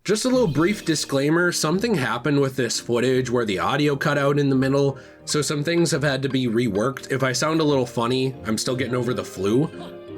Just a little brief disclaimer, something happened with this footage where the audio cut out in the middle, so some things have had to be reworked. If I sound a little funny, I'm still getting over the flu.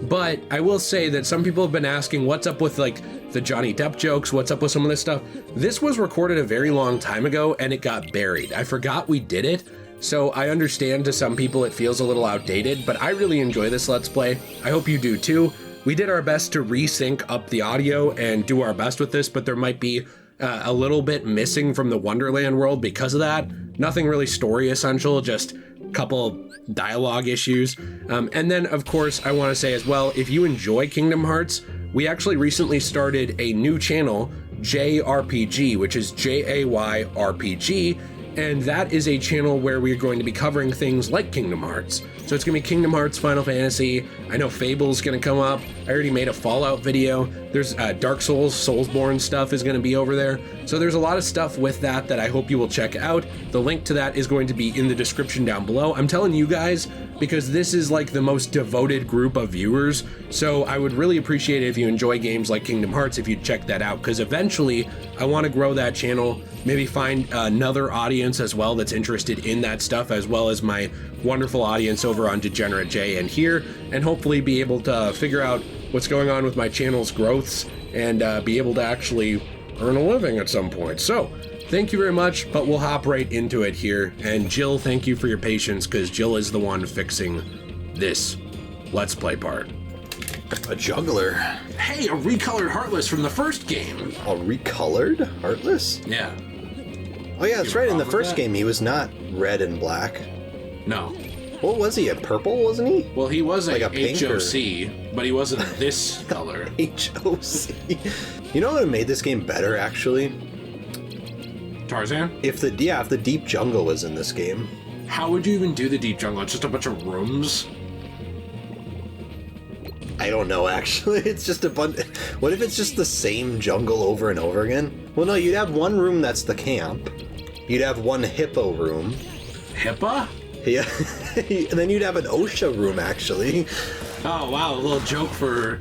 But I will say that some people have been asking what's up with like the Johnny Depp jokes, what's up with some of this stuff. This was recorded a very long time ago and it got buried. I forgot we did it. So I understand to some people it feels a little outdated, but I really enjoy this Let's Play. I hope you do too. We did our best to resync up the audio and do our best with this, but there might be a little bit missing from the Wonderland world because of that. Nothing really story essential, just a couple dialogue issues. And then of course I want to say as well, if you enjoy Kingdom Hearts, we actually recently started a new channel, JayRPG, which is JayRPG, and that is a channel where we're going to be covering things like Kingdom Hearts. So it's gonna be Kingdom Hearts, Final Fantasy. I know Fable's gonna come up. I already made a Fallout video. There's Dark Souls, Soulsborne stuff is gonna be over there. So there's a lot of stuff with that I hope you will check out. The link to that is going to be in the description down below. I'm telling you guys, because this is like the most devoted group of viewers. So I would really appreciate it if you enjoy games like Kingdom Hearts, if you'd check that out, because eventually I wanna grow that channel, maybe find another audience as well that's interested in that stuff, as well as my wonderful audience over on Degenerate Jay and here, and hopefully be able to figure out what's going on with my channel's growths and be able to actually earn a living at some point. So thank you very much, but we'll hop right into it here. And Jill, thank you for your patience, because Jill is the one fixing this Let's Play part. A juggler. Hey, a recolored Heartless from the first game. A recolored Heartless? Yeah. Oh yeah, that's right. In the first game, he was not red and black. No. What was he? A purple, wasn't he? Well, he was Like a a pink HOC, but he wasn't this color. HOC. You know what would have made this game better, actually? Tarzan? If the deep jungle was in this game. How would you even do the deep jungle? It's just a bunch of rooms? I don't know, actually. It's just a bunch. What if it's just the same jungle over and over again? Well, no, you'd have one room that's the camp. You'd have one hippo room. HIPAA? Yeah. And then you'd have an OSHA room, actually. Oh, wow, a little joke for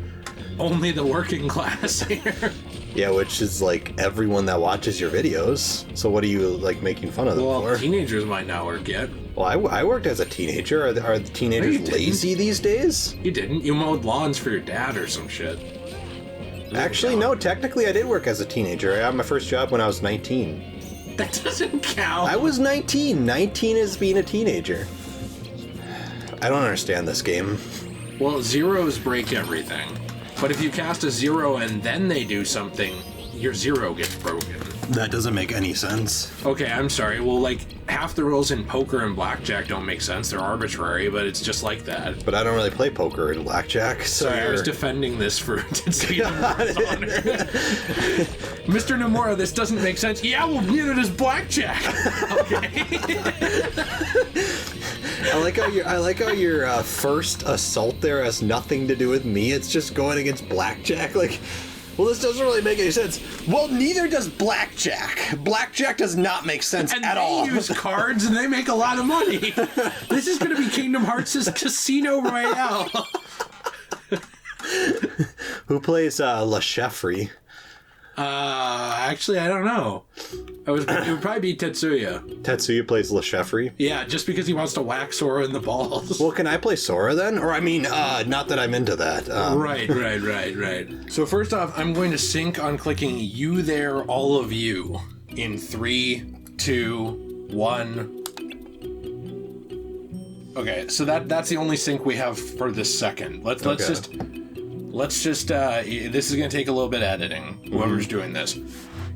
only the working class here. Yeah, which is like everyone that watches your videos. So what are you like making fun of them Well, for? teenagers might not work yet. Well, I worked as a teenager. Are the teenagers No, you didn't. lazy these days? You didn't. You mowed lawns for your dad or some shit. Actually, no. Technically, I did work as a teenager. I got my first job when I was 19. That doesn't count. I was 19. 19 is being a teenager. I don't understand this game. Well, zeros break everything. But if you cast a zero and then they do something, your zero gets broken. That doesn't make any sense. Okay, I'm sorry. Well, like, half the rules in poker and blackjack don't make sense. They're arbitrary, but it's just like that. But I don't really play poker and blackjack, so Sorry, I was defending this for Tetsuya Nomura's honor. Mr. Nomura, this doesn't make sense. Yeah, well, neither does blackjack. Okay. I like how your first assault there has nothing to do with me. It's just going against blackjack. Like, well, this doesn't really make any sense. Well, neither does blackjack. Blackjack does not make sense at all. And they use cards and they make a lot of money. This is going to be Kingdom Hearts' Casino Royale. Who plays La Chefri? Actually, I don't know. It would probably be Tetsuya. Tetsuya plays La Chefri? Yeah, just because he wants to whack Sora in the balls. Well, can I play Sora then? Or, I mean, not that I'm into that. Right. So first off, I'm going to sync on clicking you there, all of you, in 3, 2, 1. Okay, so that's the only sync we have for this second. Let's just this is going to take a little bit of editing, whoever's doing this.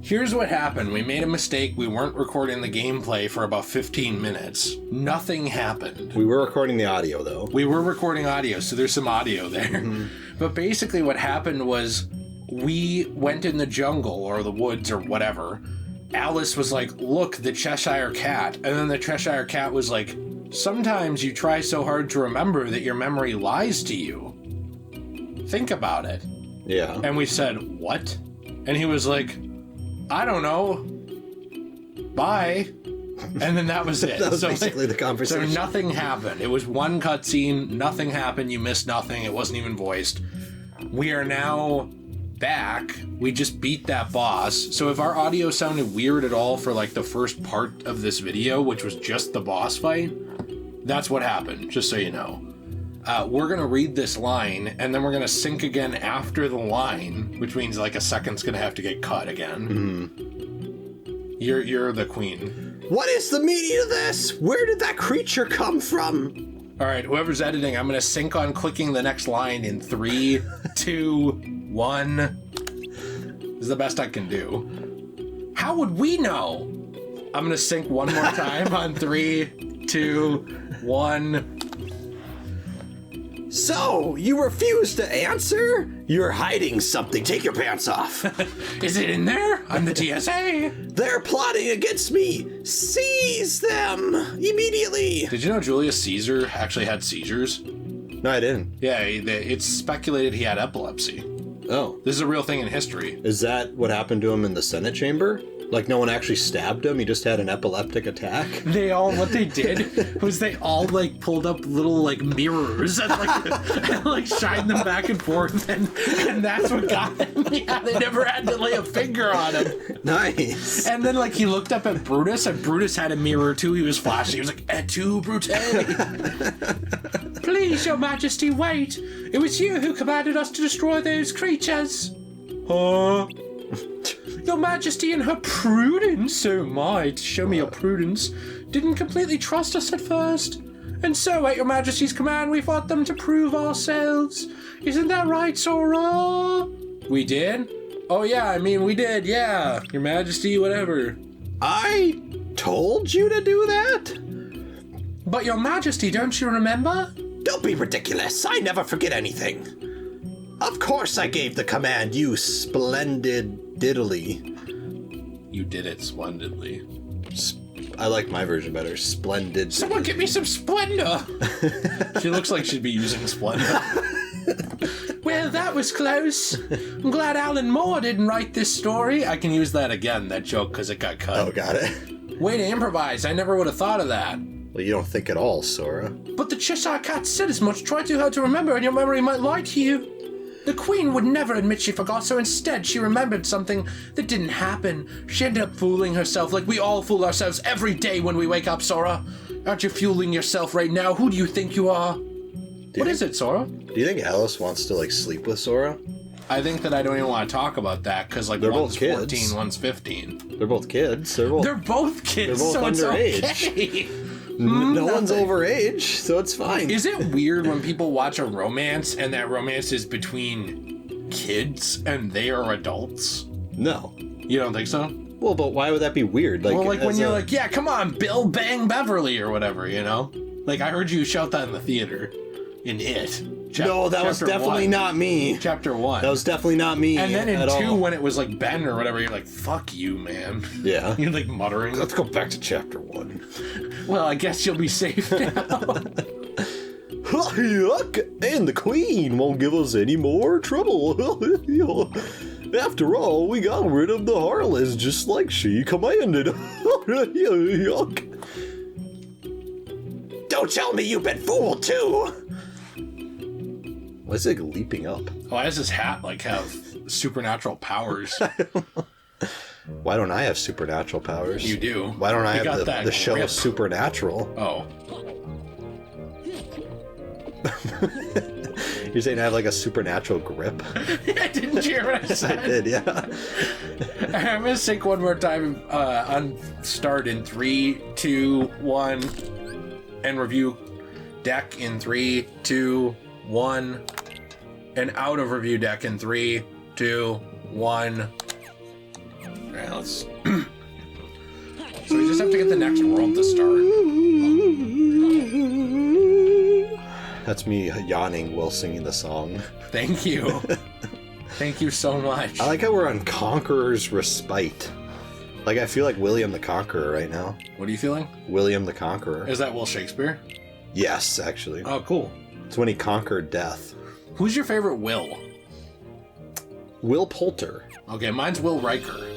Here's what happened. We made a mistake. We weren't recording the gameplay for about 15 minutes. Nothing happened. We were recording the audio, though. We were recording audio, so there's some audio there. But basically what happened was we went in the jungle or the woods or whatever. Alice was like, look, the Cheshire Cat. And then the Cheshire Cat was like, sometimes you try so hard to remember that your memory lies to you. Think about it. Yeah. And we said, what? And he was like, I don't know. Bye. And then that was it. That was basically the conversation. So nothing happened. It was one cutscene. Nothing happened. You missed nothing. It wasn't even voiced. We are now back. We just beat that boss. So if our audio sounded weird at all for like the first part of this video, which was just the boss fight, that's what happened, just so you know. We're going to read this line, and then we're going to sync again after the line, which means like a second's going to have to get cut again. Mm-hmm. You're the queen. What is the meaning of this? Where did that creature come from? All right, whoever's editing, I'm going to sync on clicking the next line in 3, 2, 1. This is the best I can do. How would we know? I'm going to sync one more time on 3, 2, 1. So, you refuse to answer? You're hiding something. Take your pants off. Is it in there? I'm the TSA. They're plotting against me. Seize them immediately. Did you know Julius Caesar actually had seizures? No, I didn't. Yeah, it's speculated he had epilepsy. Oh. This is a real thing in history. Is that what happened to him in the Senate chamber? Like, no one actually stabbed him? He just had an epileptic attack? What they did was they all, like, pulled up little, like, mirrors and, like, shined them back and forth, and that's what got him. Yeah, they never had to lay a finger on him. Nice. And then, like, he looked up at Brutus, and Brutus had a mirror, too. He was flashing. He was like, Et tu, Brute? Please, your majesty, wait. It was you who commanded us to destroy those creatures. Huh? Your Majesty and her prudence, oh my, show me your prudence, didn't completely trust us at first. And so, at your Majesty's command, we fought them to prove ourselves. Isn't that right, Sora? We did? Oh yeah, I mean, we did, yeah. Your Majesty, whatever. I told you to do that? But your Majesty, don't you remember? Don't be ridiculous. I never forget anything. Of course I gave the command, you splendid diddly. You did it splendidly. I like my version better. Splendid. Someone get me some Splenda! She looks like she'd be using Splenda. Well, that was close. I'm glad Alan Moore didn't write this story. I can use that again, that joke, because it got cut. Oh, got it. Way to improvise. I never would have thought of that. Well, you don't think at all, Sora. But the Cheshire Cat said as much. Try too hard to remember, and your memory might lie to you. The Queen would never admit she forgot, so instead she remembered something that didn't happen. She ended up fooling herself like we all fool ourselves every day when we wake up, Sora. Aren't you fooling yourself right now? Who do you think you are? What is it, Sora? Do you think Alice wants to, like, sleep with Sora? I think that I don't even want to talk about that, because, like, they're one's both 14, one's 15. They're both kids. They're both kids, they're both so underage. It's okay. No one's overage, so it's fine. Is it weird when people watch a romance and that romance is between kids and they are adults? No. You don't think so? Well, but why would that be weird? Like, well, like when you're like, yeah, come on, Bill Bang Beverly or whatever, you know? Like, I heard you shout that in the theater. In It. No, that was definitely not me. Chapter 1. That was definitely not me. And then in 2, all. when it was like Ben or whatever, you're like, fuck you, man. Yeah. You're like muttering. Let's go back to chapter 1. Well, I guess you'll be safe now. Yuck! And the Queen won't give us any more trouble. After all, we got rid of the Harlots just like she commanded. Yuck! Don't tell me you've been fooled too! Why is it leaping up? Why does this hat, like, have supernatural powers? Why don't I have supernatural powers? You do. Why don't I have the show grip. Supernatural? Oh. You're saying I have, like, a supernatural grip? Yeah, didn't you hear what I said? I did, yeah. I'm gonna sync one more time on start in 3, 2, 1, and review deck in 3, 2, 1, and out of review deck in 3, 2, 1. Alright, let's... So we just have to get the next world to start. That's me yawning while singing the song. Thank you. Thank you so much. I like how we're on Conqueror's Respite. Like, I feel like William the Conqueror right now. What are you feeling? William the Conqueror. Is that Will Shakespeare? Yes, actually. Oh, cool. It's when he conquered death. Who's your favorite Will? Will Poulter. Okay, mine's Will Riker.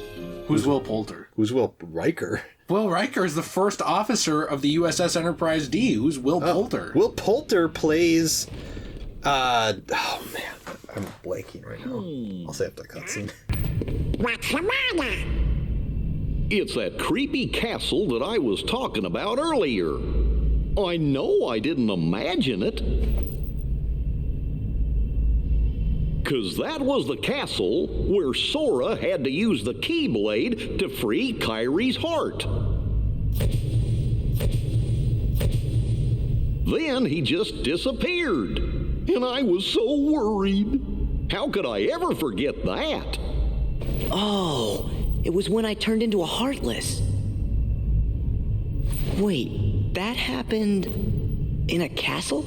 Who's Will Poulter? Who's Will Riker? Will Riker is the first officer of the USS Enterprise D. Who's Will Poulter? Will Poulter plays... oh, man. I'm blanking right now. I'll save the cutscene. What's the matter? It's that creepy castle that I was talking about earlier. I know I didn't imagine it. 'Cause that was the castle where Sora had to use the Keyblade to free Kyrie's heart. Then he just disappeared, and I was so worried. How could I ever forget that? Oh, it was when I turned into a Heartless. Wait, that happened in a castle?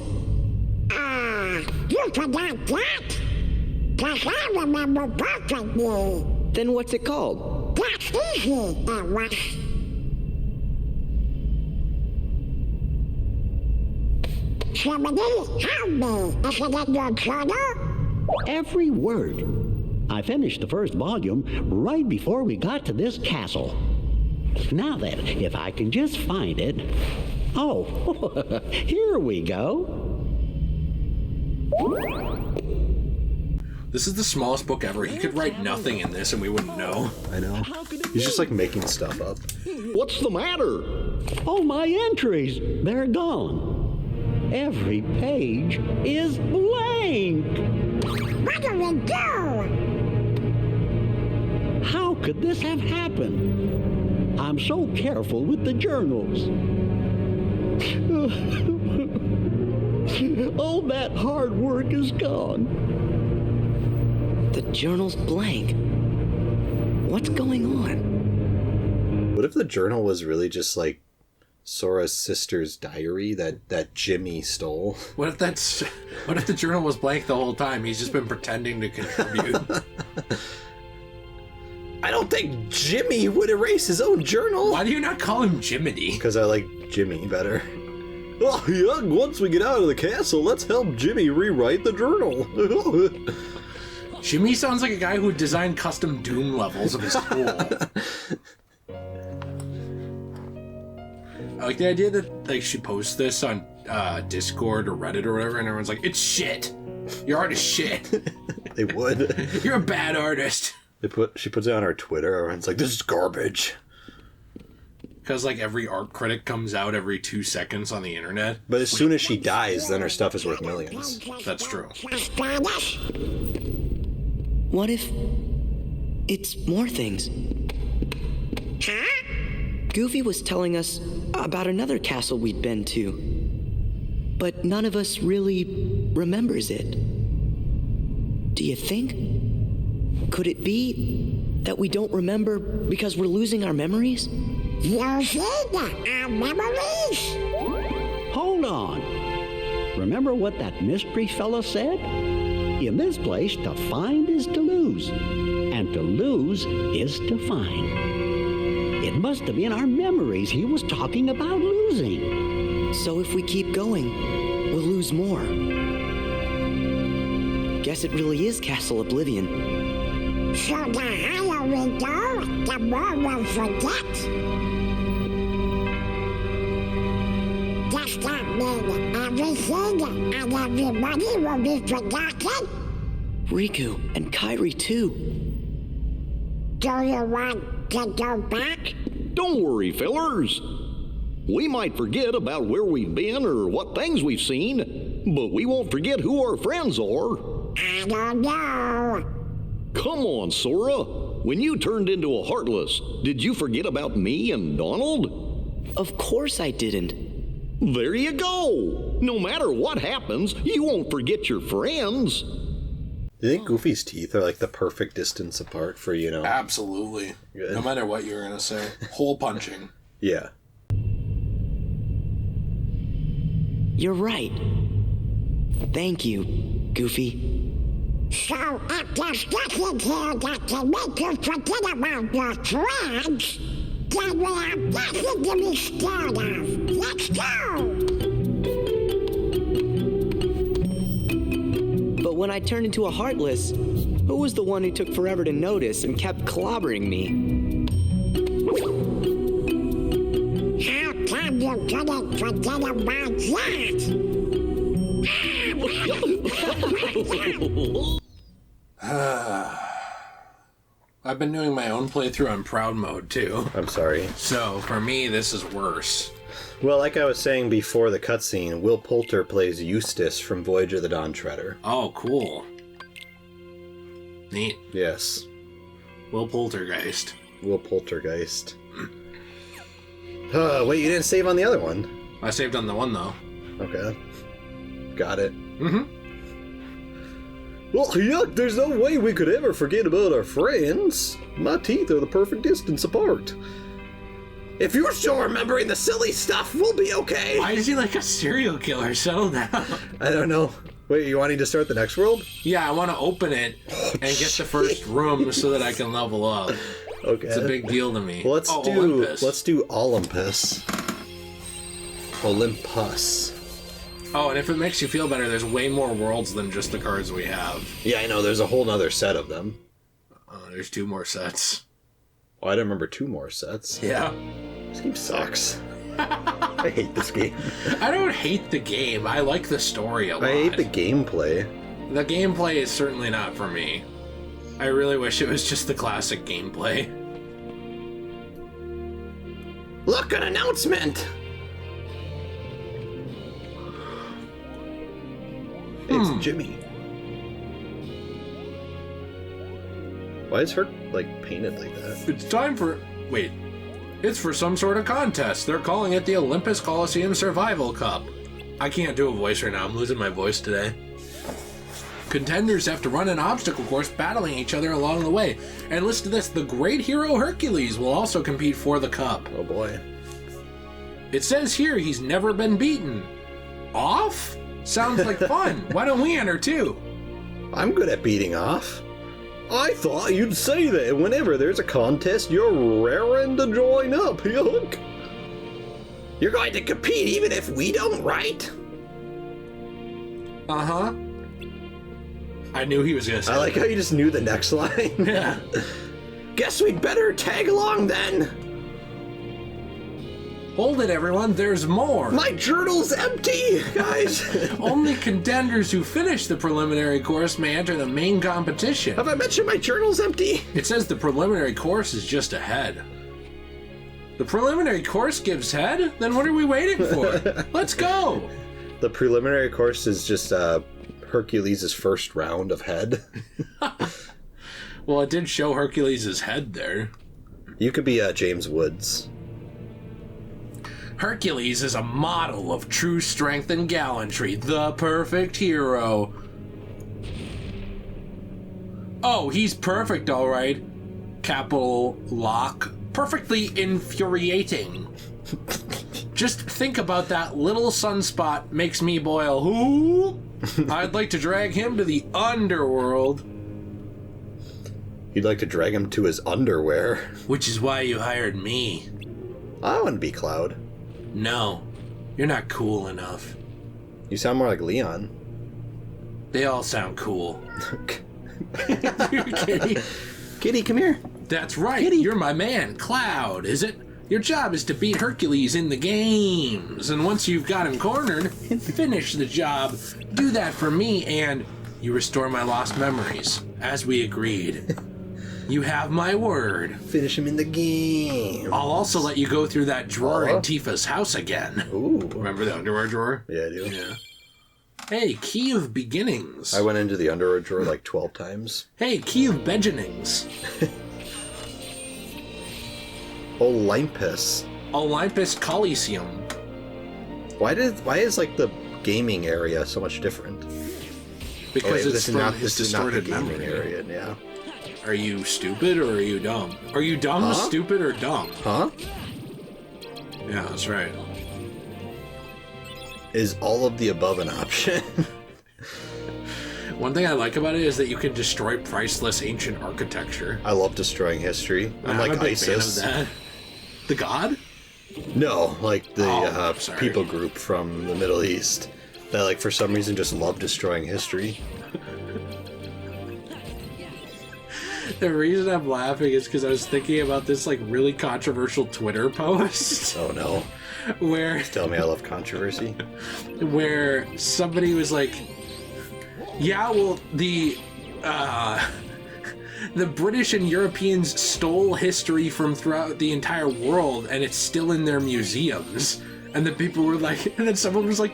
You forgot that? 'Cause I remember perfectly. Then what's it called? That's easy, it was. Somebody help me. Is it in your journal? Every word. I finished the first volume right before we got to this castle. Now then, if I can just find it. Oh, here we go. This is the smallest book ever. He could write nothing in this and we wouldn't know. I know. He's just like making stuff up. What's the matter? Oh, my entries, they're gone. Every page is blank. What do we do? How could this have happened? I'm so careful with the journals. All that hard work is gone. The journal's blank. What's going on? What if the journal was really just like Sora's sister's diary that Jimmy stole? What if the journal was blank the whole time? He's just been pretending to contribute. I don't think Jimmy would erase his own journal. Why do you not call him Jiminy? Because I like Jimmy better. Oh, yeah, once we get out of the castle, let's help Jimmy rewrite the journal. Jimmy sounds like a guy who designed custom Doom levels of his school. I like the idea that like she posts this on Discord or Reddit or whatever, and everyone's like, "It's shit. Your art is shit. They would. You're a bad artist." She puts it on her Twitter, everyone's like, "This is garbage." Because like every art critic comes out every 2 seconds on the internet. But as soon as she dies, then her stuff is worth millions. That's true. What if it's more things? Huh? Goofy was telling us about another castle we'd been to, but none of us really remembers it. Do you think? Could it be that we don't remember because we're losing our memories? Losing our memories? Hold on. Remember what that mystery fella said? In this place, to find is to lose, and to lose is to find. It must have been our memories he was talking about losing. So if we keep going, we'll lose more. Guess it really is Castle Oblivion. So the higher we go, the more we'll forget. Does that mean everything and everybody will be forgotten? Riku and Kyrie too. Do you want to go back? Don't worry, fellers. We might forget about where we've been or what things we've seen, but we won't forget who our friends are. I don't know. Come on, Sora. When you turned into a Heartless, did you forget about me and Donald? Of course I didn't. There you go. No matter what happens, you won't forget your friends. Do you think Goofy's teeth are like the perfect distance apart for, you know? Absolutely. Good. No matter what you're gonna say. Hole punching. Yeah. You're right. Thank you, Goofy. So if there's nothing here that can make you forget about your friends, then we have nothing to be scared of. Let's go! But when I turned into a Heartless, who was the one who took forever to notice and kept clobbering me? How come you couldn't forget about that? I've been doing my own playthrough on proud mode, too. I'm sorry. So, for me, this is worse. Well, like I was saying before the cutscene, Will Poulter plays Eustace from Voyage of the Dawn Treader. Oh, cool. Neat. Yes. Will Poltergeist. Will Poltergeist. Wait, you didn't save on the other one? I saved on the one, though. Okay. Got it. Mm-hmm. Well, yuck, there's no way we could ever forget about our friends. My teeth are the perfect distance apart. If you're still remembering the silly stuff, we'll be okay. Why is he like a serial killer? Settle down. I don't know. Wait, you wanting to start the next world? Yeah, I want to open it and get the first room so that I can level up. Okay. It's a big deal to me. Well, let's do Olympus. Olympus. Oh, and if it makes you feel better, there's way more worlds than just the cards we have. Yeah, I know. There's a whole nother set of them. There's 2 more sets. Oh, I don't remember 2 more sets. Yeah. This game sucks. I hate this game. I don't hate the game. I like the story a lot. I hate the gameplay. The gameplay is certainly not for me. I really wish it was just the classic gameplay. Look, an announcement! It's Jimmy. Why is her, like, painted like that? It's time for... Wait. It's for some sort of contest. They're calling it the Olympus Coliseum Survival Cup. I can't do a voice right now. I'm losing my voice today. Contenders have to run an obstacle course battling each other along the way. And listen to this. The great hero Hercules will also compete for the cup. Oh, boy. It says here he's never been beaten. Off? Sounds like fun. Why don't we enter too? I'm good at beating off. I thought you'd say that whenever there's a contest, you're raring to join up, yuck. You're going to compete even if we don't, right? Uh-huh. I knew he was going to say I like how you just knew the next line. Yeah. Guess we'd better tag along then. Hold it, everyone. There's more. My journal's empty, guys. Only contenders who finish the preliminary course may enter the main competition. Have I mentioned my journal's empty? It says the preliminary course is just ahead. The preliminary course gives head? Then what are we waiting for? Let's go. The preliminary course is just Hercules' first round of head. Well, it did show Hercules' head there. You could be James Woods. Hercules is a model of true strength and gallantry, the perfect hero. Oh, he's perfect, all right. Capital lock. Perfectly infuriating. Just think about that little sunspot makes me boil. Who? I'd like to drag him to the underworld. You'd like to drag him to his underwear. Which is why you hired me. I want to be Cloud. No, you're not cool enough. You sound more like Leon. They all sound cool. Kitty. Kitty, come here. That's right, Kitty. You're my man, Cloud, is it? Your job is to beat Hercules in the games, and once you've got him cornered, finish the job. Do that for me, and you restore my lost memories, as we agreed. You have my word. Finish him in the game. I'll also let you go through that drawer in Tifa's house again. Ooh. Remember the underwear drawer? Yeah, I do. Yeah. Hey, Key of Beginnings. I went into the underwear drawer like 12 times. Hey, Key of Beginnings. Olympus. Olympus Coliseum. Why is like the gaming area so much different? Because it's this is not distorted the gaming memory. area. Yeah. Are you stupid or are you dumb? Are you dumb, Huh? stupid, or dumb? Huh? Yeah, that's right. Is all of the above an option? One thing I like about it is that you can destroy priceless ancient architecture. I love destroying history. I'm like a big ISIS. fan of that. The god? No, like the sorry. people group from the Middle East that, like, for some reason just love destroying history. The reason I'm laughing is because I was thinking about this like really controversial Twitter post Oh no! where Tell me I love controversy. somebody was like, yeah, well, the British and Europeans stole history from throughout the entire world, and it's still in their museums. And the people were like, and then someone was like,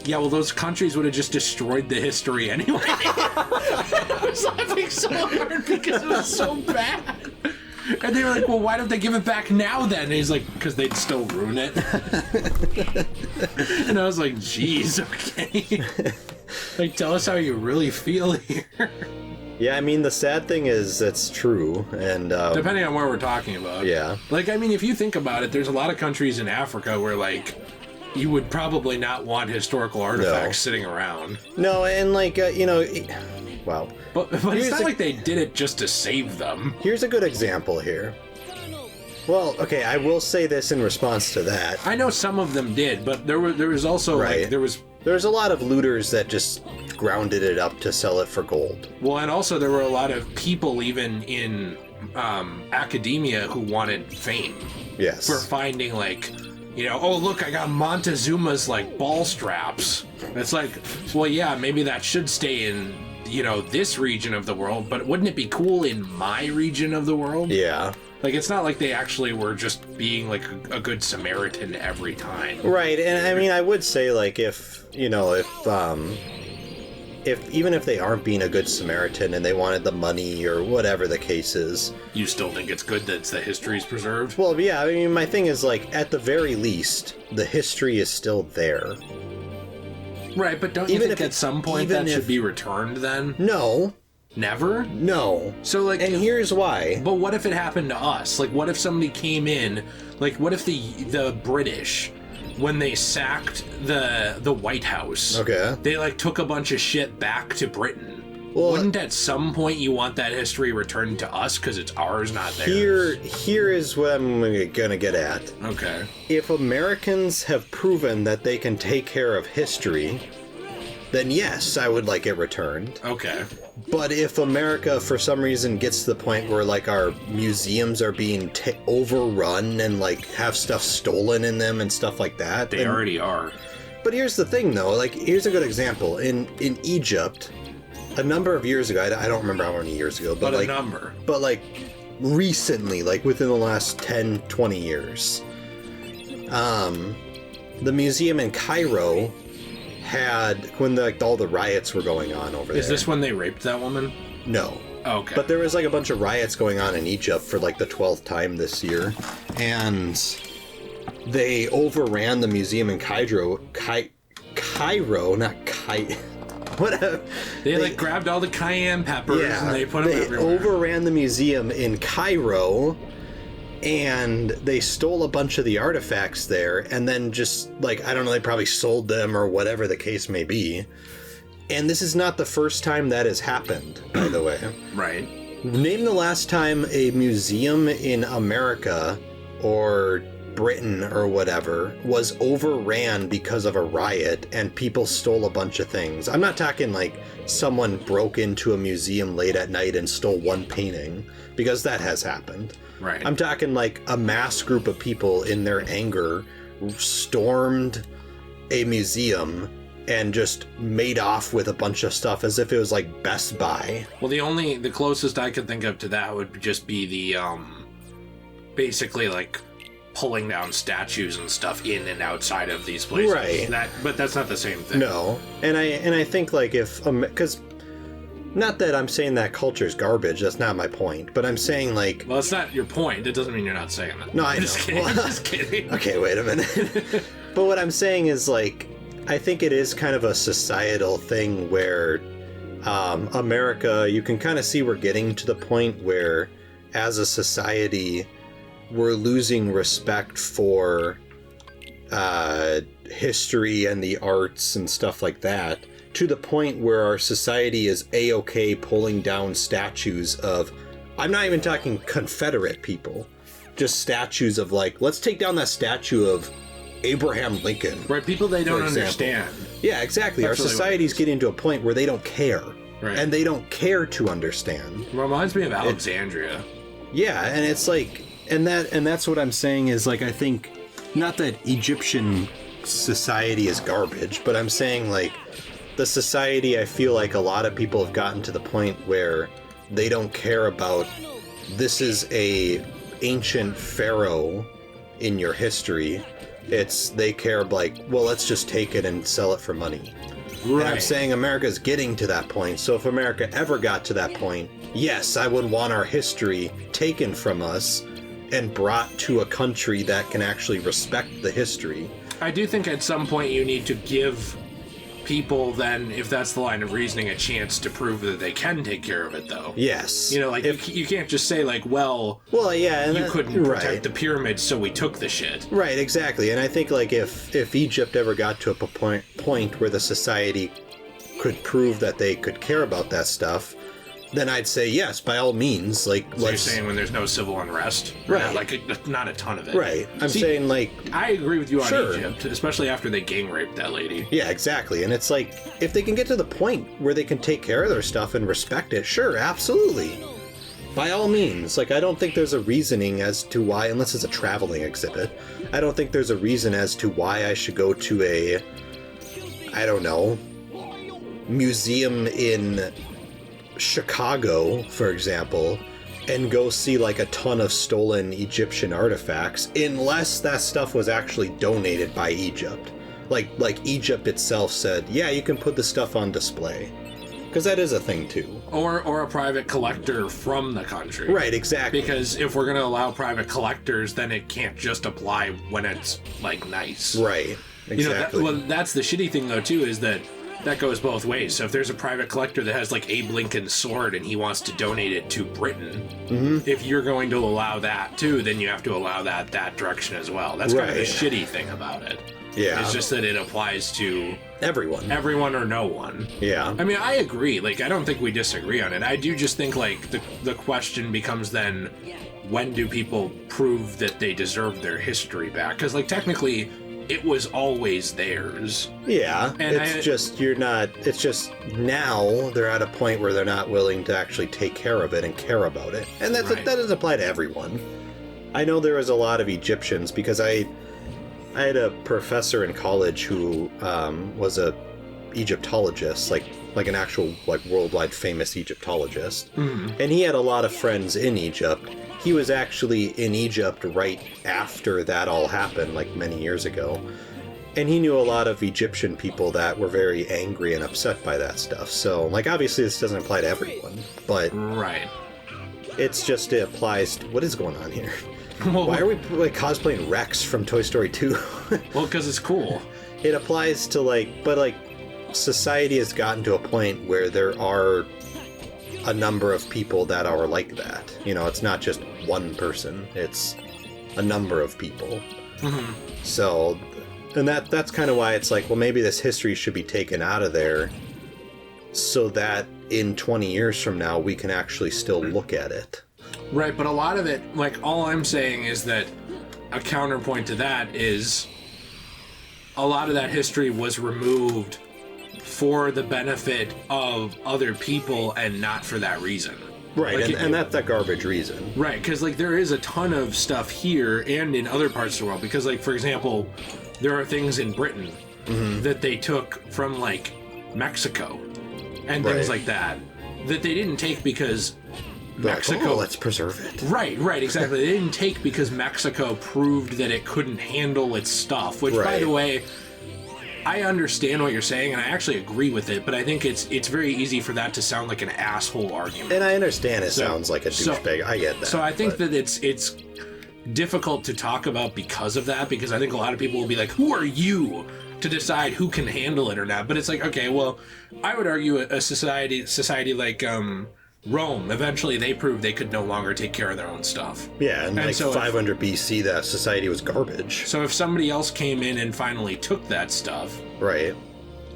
yeah, well, those countries would have just destroyed the history anyway. I was laughing so hard because it was so bad. And they were like, well, why don't they give it back now then? And he's like, because they'd still ruin it. And I was like, geez, okay. Like, tell us how you really feel here. Yeah, I mean, the sad thing is it's true, and depending on where we're talking about. Yeah. Like, I mean, if you think about it, there's a lot of countries in Africa where, like, you would probably not want historical artifacts sitting around. No, and like, wow. But it's not like they did it just to save them. Here's a good example here. Well, okay, I will say this in response to that. I know some of them did, but there was also, like, There's a lot of looters that just grounded it up to sell it for gold. Well, and also there were a lot of people even in academia who wanted fame. Yes. For finding, like, oh, look, I got Montezuma's, like, ball straps. It's like, well, yeah, maybe that should stay in, this region of the world, but wouldn't it be cool in my region of the world? Yeah. Like, it's not like they actually were just being, like, a good Samaritan every time. Right, and I mean, I would say, like, if even if they aren't being a good Samaritan and they wanted the money or whatever the case is... You still think it's good that the history's preserved? Well, yeah, I mean, my thing is, like, at the very least, the history is still there. Right, but don't you think at some point that should be returned then? No. Never? No. So, like... And here's why. But what if it happened to us? Like, what if somebody came in... Like, what if the British... When they sacked the White House, they, like, took a bunch of shit back to Britain. Well, wouldn't at some point you want that history returned to us because it's ours, not theirs? Here is what I'm gonna get at. Okay. If Americans have proven that they can take care of history, then yes, I would like it returned. Okay. But if America, for some reason, gets to the point where, like, our museums are being overrun and, like, have stuff stolen in them and stuff like that... They already are. But here's the thing, though. Like, here's a good example. In Egypt, a number of years ago, I don't remember how many years ago, but, like... a number. But, like, recently, like, within the last 10, 20 years, the museum in Cairo... had when all the riots were going on over there. Is this when they raped that woman? No. Okay. But there was like a bunch of riots going on in Egypt for like the 12th time this year, and they overran the museum in Cairo, not Cairo. Whatever. They like grabbed all the cayenne peppers and they put them everywhere. They overran the museum in Cairo. And they stole a bunch of the artifacts there, and then just, like, I don't know, they probably sold them or whatever the case may be. And this is not the first time that has happened, by the way. Right. Name the last time a museum in America or Britain or whatever was overran because of a riot and people stole a bunch of things. I'm not talking like someone broke into a museum late at night and stole one painting, because that has happened. Right. I'm talking like a mass group of people in their anger stormed a museum and just made off with a bunch of stuff as if it was like Best Buy. Well, the closest I could think of to that would just be the basically like pulling down statues and stuff in and outside of these places. Right. But that's not the same thing. No. And I think like if because not that I'm saying that culture's garbage, that's not my point, but I'm saying like... Well, that's not your point. It doesn't mean you're not saying that. No, I know. Just kidding. Well, just kidding. Okay, wait a minute. But what I'm saying is like, I think it is kind of a societal thing where America, you can kind of see we're getting to the point where as a society, we're losing respect for history and the arts and stuff like that, to the point where our society is A-okay pulling down statues of, I'm not even talking Confederate people, just statues of like, let's take down that statue of Abraham Lincoln. Right, people they don't understand. Yeah, exactly. That's our society's getting to a point where they don't care. Right. And they don't care to understand. It reminds me of Alexandria. Yeah, and it's like, and that's what I'm saying is like, I think, not that Egyptian society is garbage, but I'm saying like, the society, I feel like a lot of people have gotten to the point where they don't care about this is a ancient pharaoh in your history. They care like, well, let's just take it and sell it for money. Right. And I'm saying America's getting to that point. So if America ever got to that point, yes, I would want our history taken from us and brought to a country that can actually respect the history. I do think at some point you need to give people then, if that's the line of reasoning, a chance to prove that they can take care of it, though. Yes. You know, like, you can't just say, like, well, yeah, and you couldn't protect right. the pyramids, so we took the shit. Right, exactly. And I think, like, if Egypt ever got to a point where the society could prove that they could care about that stuff, then I'd say yes, by all means. Like, so you're saying when there's no civil unrest, right? Not a ton of it, right? I'm saying, like, I agree with you on sure. Egypt, especially after they gang raped that lady. Yeah, exactly. And it's like, if they can get to the point where they can take care of their stuff and respect it, sure, absolutely, by all means. Like, I don't think there's a reasoning as to why, unless it's a traveling exhibit, I don't think there's a reason as to why I should go to a, I don't know, museum in Chicago, for example, and go see like a ton of stolen Egyptian artifacts, unless that stuff was actually donated by Egypt. Like Egypt itself said, yeah, you can put the stuff on display. Because that is a thing too. Or a private collector from the country. Right, exactly. Because if we're going to allow private collectors, then it can't just apply when it's, like, nice. Right, exactly. You know, that's the shitty thing, though, too, is that goes both ways. So if there's a private collector that has, like, Abe Lincoln's sword and he wants to donate it to Britain, if you're going to allow that, too, then you have to allow that direction as well. That's kind of the shitty thing about it. Yeah. It's just that it applies to everyone or no one. Yeah. I mean, I agree. Like, I don't think we disagree on it. I do just think, like, the question becomes then, when do people prove that they deserve their history back? Because, like, technically, it was always theirs. Yeah. And it's just now they're at a point where they're not willing to actually take care of it and care about it. And that doesn't apply to everyone. I know there was a lot of Egyptians, because I had a professor in college who was a Egyptologist, like an actual, like, worldwide famous Egyptologist. And he had a lot of friends in Egypt. He was actually in Egypt right after that all happened, like, many years ago. And he knew a lot of Egyptian people that were very angry and upset by that stuff. So, like, obviously this doesn't apply to everyone, but it's just, it applies to, what is going on here? Well, why are we, like, cosplaying Rex from Toy Story 2? Well, because it's cool. It applies to, like, but, like, society has gotten to a point where there are a number of people that are like that. You know, it's not just one person, it's a number of people. So, and that's kind of why it's like, well, maybe this history should be taken out of there so that in 20 years from now we can actually still look at it. Right, but a lot of it, like, all I'm saying is that a counterpoint to that is a lot of that history was removed for the benefit of other people and not for that reason. Right, like, and that's a garbage reason. Right, because, like, there is a ton of stuff here and in other parts of the world. Because, like, for example, there are things in Britain that they took from, like, Mexico and things like that they didn't take because Mexico... Like, oh, let's preserve it. Right, exactly. They didn't take because Mexico proved that it couldn't handle its stuff, which, by the way... I understand what you're saying, and I actually agree with it, but I think it's very easy for that to sound like an asshole argument. And I understand it sounds like a douchebag. I get that. So I think that it's difficult to talk about because of that, because I think a lot of people will be like, who are you to decide who can handle it or not? But it's like, okay, well, I would argue a society like Rome, eventually they proved they could no longer take care of their own stuff. Yeah, and like so 500 BC, that society was garbage. So if somebody else came in and finally took that stuff... Right.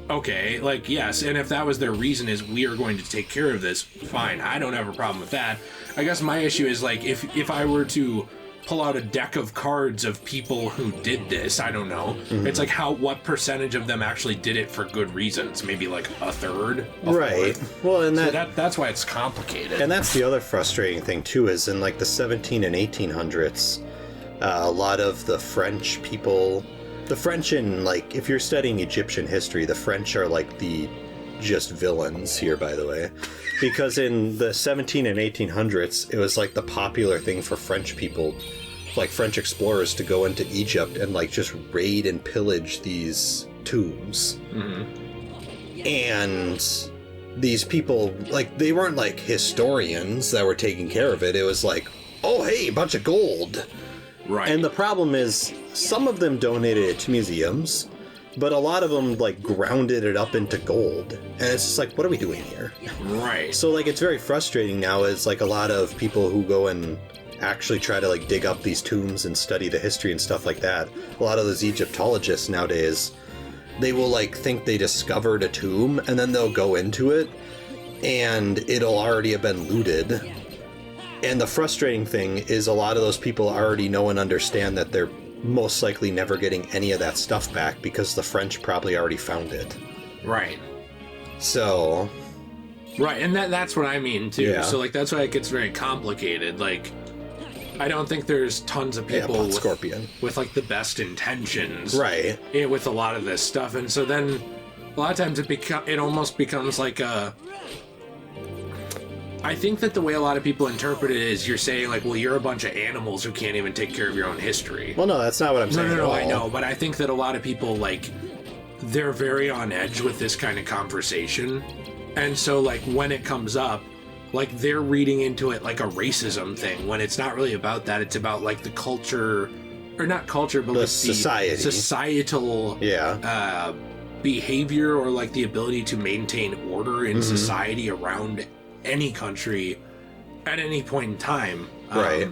Okay, like, yes, and if that was their reason is we are going to take care of this, fine, I don't have a problem with that. I guess my issue is, like, if I were to pull out a deck of cards of people who did this, I don't know. It's like what percentage of them actually did it for good reasons? Maybe like a third? Right. Well, and that's why it's complicated. And that's the other frustrating thing too, is in like the 17 and 1800s, a lot of the French people, the French in, like, if you're studying Egyptian history, the French are like the just villains here, by the way. Because in the 17 and 1800s, it was like the popular thing for French people, like French explorers, to go into Egypt and like just raid and pillage these tombs. And these people, like, they weren't like historians that were taking care of it. It was like, oh, hey, a bunch of gold. Right. And the problem is, some of them donated it to museums, but a lot of them, like, grounded it up into gold. And it's just like, what are we doing here? Right. So, like, it's very frustrating now. It's like a lot of people who go and actually try to, like, dig up these tombs and study the history and stuff like that. A lot of those Egyptologists nowadays, they will, like, think they discovered a tomb, and then they'll go into it, and it'll already have been looted. And the frustrating thing is a lot of those people already know and understand that they're most likely never getting any of that stuff back because the French probably already found it. Right. So... Right, and that's what I mean, too. Yeah. So, like, that's why it gets very complicated. Like, I don't think there's tons of people with, like, the best intentions. Right. With a lot of this stuff. And so then, a lot of times it almost becomes like a... I think that the way a lot of people interpret it is you're saying, like, well, you're a bunch of animals who can't even take care of your own history. Well, no, that's not what I'm saying. No, I know, but I think that a lot of people, like, they're very on edge with this kind of conversation. And so, like, when it comes up, like, they're reading into it like a racism thing, when it's not really about that. It's about, like, the culture, or not culture, but like society. The societal behavior, or, like, the ability to maintain order in society around any country at any point in time. Right.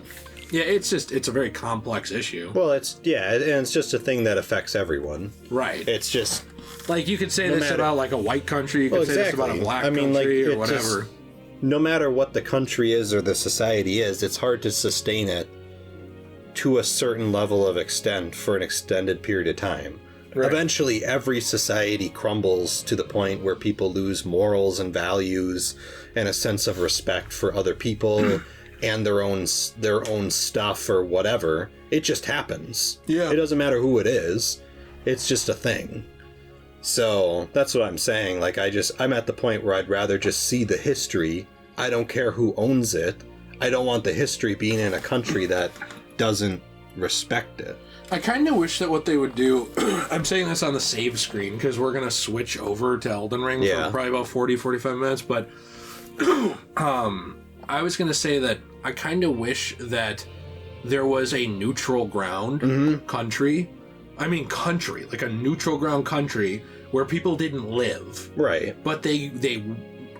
Yeah, it's a very complex issue. Well, and it's just a thing that affects everyone. Right. It's just... Like, you could say this about, like, a white country, you could say this about a black country, or whatever. No matter what the country is or the society is, it's hard to sustain it to a certain level of extent for an extended period of time. Right. Eventually, every society crumbles to the point where people lose morals and values and a sense of respect for other people and their own stuff or whatever. It just happens. Yeah. It doesn't matter who it is. It's just a thing. So that's what I'm saying. Like, I'm at the point where I'd rather just see the history. I don't care who owns it. I don't want the history being in a country that doesn't respect it. I kind of wish that what they would do, I'm saying this on the save screen because we're going to switch over to Elden Ring for probably about 40-45 minutes, but I was going to say that I kind of wish that there was a neutral ground country, like a neutral ground country where people didn't live. Right. But they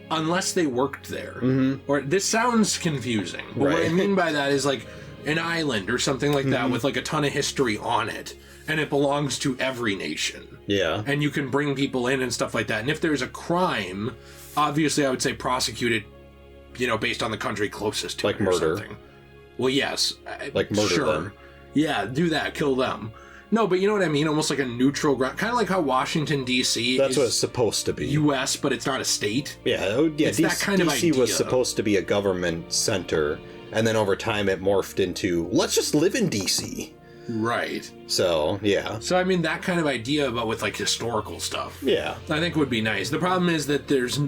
unless they worked there. Or this sounds confusing. But what I mean by that is, like, an island or something like that with, like, a ton of history on it, and it belongs to every nation. Yeah. And you can bring people in and stuff like that. And if there's a crime, obviously I would say prosecute it, based on the country closest to like it or murder. Something. Well, yes. Like murder them. Yeah, do that. Kill them. No, but you know what I mean? Almost like a neutral ground. Kind of like how Washington, D.C. That's what it's supposed to be. U.S., but it's not a state. Yeah, it's that kind of idea. D.C. was supposed to be a government center, and then over time it morphed into, let's just live in D.C. Right. So, yeah. So, I mean, that kind of idea, but with, like, historical stuff. Yeah. I think would be nice. The problem is that there's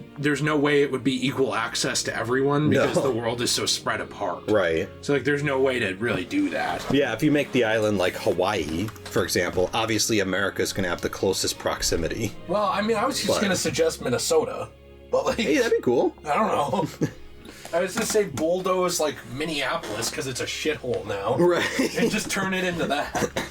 no way it would be equal access to everyone because the world is so spread apart. Right. So, like, there's no way to really do that. Yeah, if you make the island like Hawaii, for example, obviously America's going to have the closest proximity. Well, I mean, I was just going to suggest Minnesota. But, like... Hey, that'd be cool. I don't know. I was going to say bulldoze, like, Minneapolis, because it's a shithole now. Right. And just turn it into that.